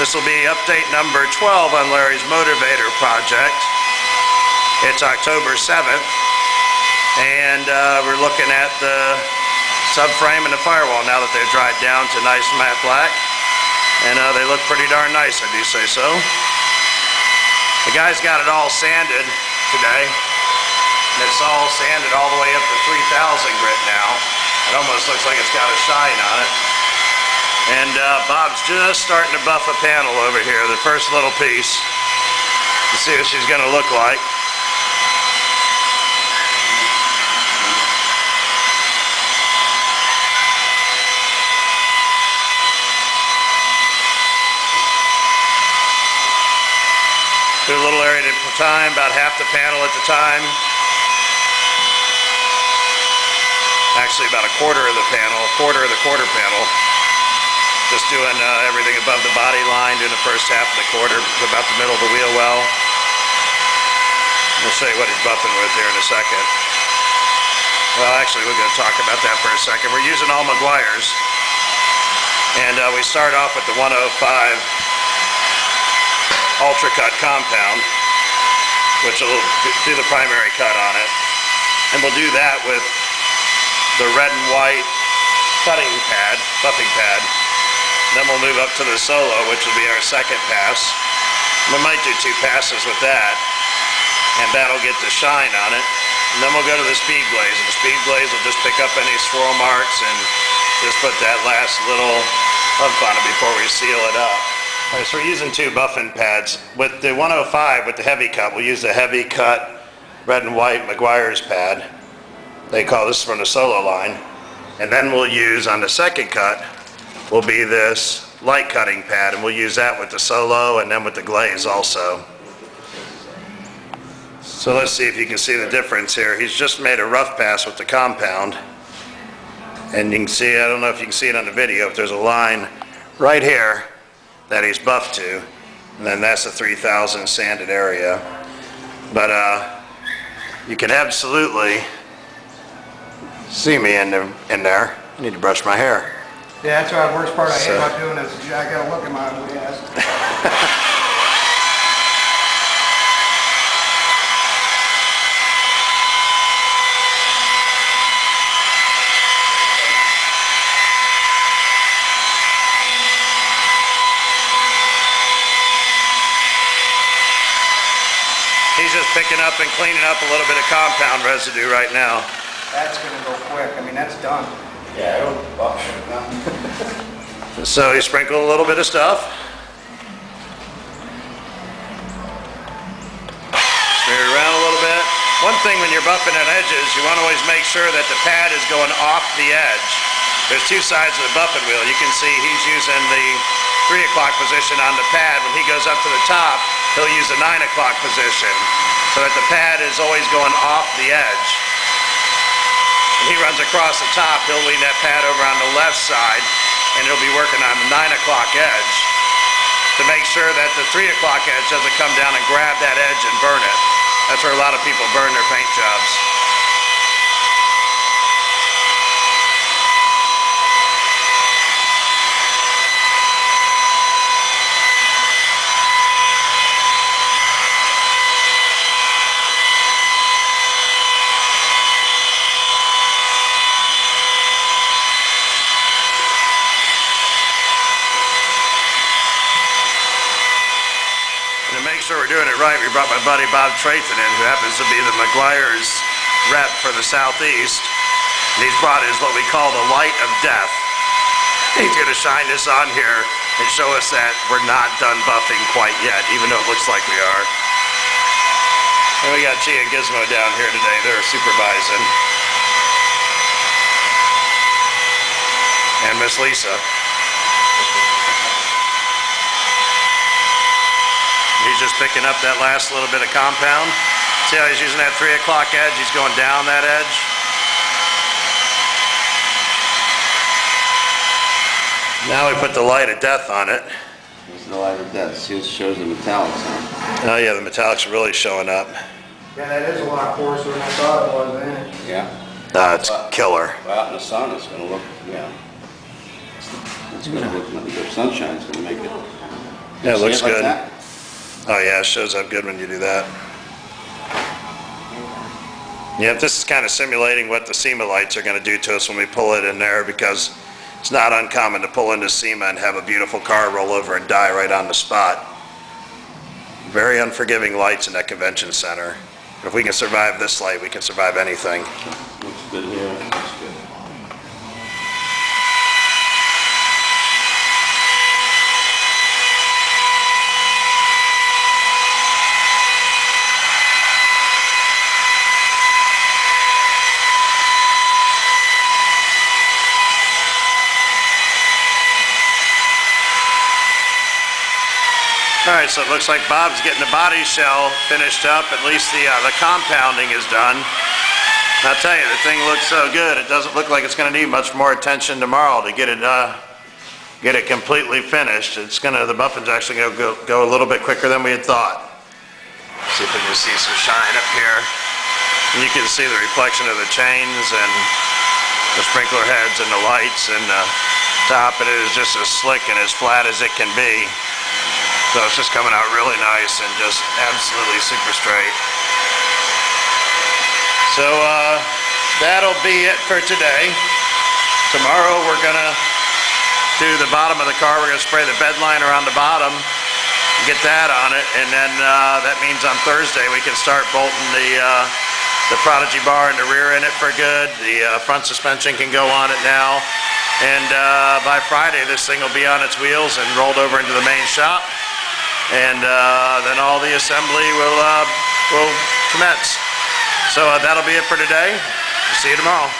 This will be update number 12 on Larry's MotiV8r project. It's October 7th, and we're looking at the subframe and the firewall now that they've dried down to nice matte black, and they look pretty darn nice, I do say so. The guy's got it all sanded today, and it's all sanded all the way up to 3000 grit now. It almost looks like it's got a shine on it. And Bob's just starting to buff a panel over here, the first little piece, to see what she's going to look like. Do a little area at a time, about half the panel at the time. Actually about a quarter of the panel, a quarter of the quarter panel. Just doing everything above the body line, doing the first half of the quarter, about the middle of the wheel well. We'll show you what he's buffing with here in a second. Well, actually, we're going to talk about that for a second. We're using all Maguires, and we start off with the 105 Ultra Cut compound, which will do the primary cut on it. And we'll do that with the red and white cutting pad, buffing pad. Then we'll move up to the Solo, which will be our second pass. We might do 2 passes with that, and that'll get the shine on it. And then we'll go to the speed glaze, and the speed glaze will just pick up any swirl marks and just put that last little oomph on it before we seal it up. All right, so we're using 2 buffing pads. With the 105, with the heavy cut, we'll use the heavy cut red and white Maguire's pad. They call this from the Solo line. And then we'll use, on the second cut, will be this light cutting pad, and we'll use that with the Solo and then with the glaze also. So let's see if you can see the difference here. He's just made a rough pass with the compound, and you can see, I don't know if you can see it on the video, but there's a line right here that he's buffed to, and then that's the 3000 sanded area. But you can absolutely see me in there. I need to brush my hair. Yeah, that's the worst part I hate about doing is I gotta look at my ugly ass. He's just picking up and cleaning up a little bit of compound residue right now. That's gonna go quick. I mean, that's done. Yeah, it'll buff it down. So you sprinkle a little bit of stuff. Smear it around a little bit. One thing when you're buffing at edges, you want to always make sure that the pad is going off the edge. There's 2 sides of the buffing wheel. You can see he's using the 3 o'clock position on the pad. When he goes up to the top, he'll use the 9 o'clock position, so that the pad is always going off the edge. When he runs across the top, he'll lean that pad over on the left side, and he'll be working on the 9 o'clock edge to make sure that the 3 o'clock edge doesn't come down and grab that edge and burn it. That's where a lot of people burn their paint jobs. Make sure we're doing it right, we brought my buddy Bob Trayton in, who happens to be the Maguire's rep for the Southeast. And he's brought his what we call the light of death. He's going to shine this on here and show us that we're not done buffing quite yet, even though it looks like we are. And we got Chi and Gizmo down here today. They're supervising. And Miss Lisa. He's just picking up that last little bit of compound. See how he's using that 3 o'clock edge? He's going down that edge. Now we put the light of death on it. This is the light of death. See, it shows the metallics on it. Oh yeah, the metallics are really showing up. Yeah, that is a lot coarser than I thought it was, ain't it? Yeah. It's killer. Well, out in the sun, it's going to look, yeah. It's going to look, the sunshine's going to make it. Yeah, it See looks like good. that? Oh yeah, it shows up good when you do that. Yep, this is kind of simulating what the SEMA lights are going to do to us when we pull it in there, because it's not uncommon to pull into SEMA and have a beautiful car roll over and die right on the spot. Very unforgiving lights in that convention center. If we can survive this light, we can survive anything. Looks good here. Looks good. All right, so it looks like Bob's getting the body shell finished up. At least the compounding is done. I'll tell you, the thing looks so good. It doesn't look like it's going to need much more attention tomorrow to get it completely finished. The buffin's actually going to go a little bit quicker than we had thought. See if we can see some shine up here. And you can see the reflection of the chains and the sprinkler heads and the lights, and the top of it is just as slick and as flat as it can be. So it's just coming out really nice and just absolutely super straight. So that'll be it for today. Tomorrow we're gonna do the bottom of the car. We're gonna spray the bed liner on the bottom, get that on it, and then that means on Thursday we can start bolting the Prodigy bar in the rear in it for good. The front suspension can go on it now, and by Friday this thing will be on its wheels and rolled over into the main shop. And then all the assembly will commence. So that'll be it for today. See you tomorrow.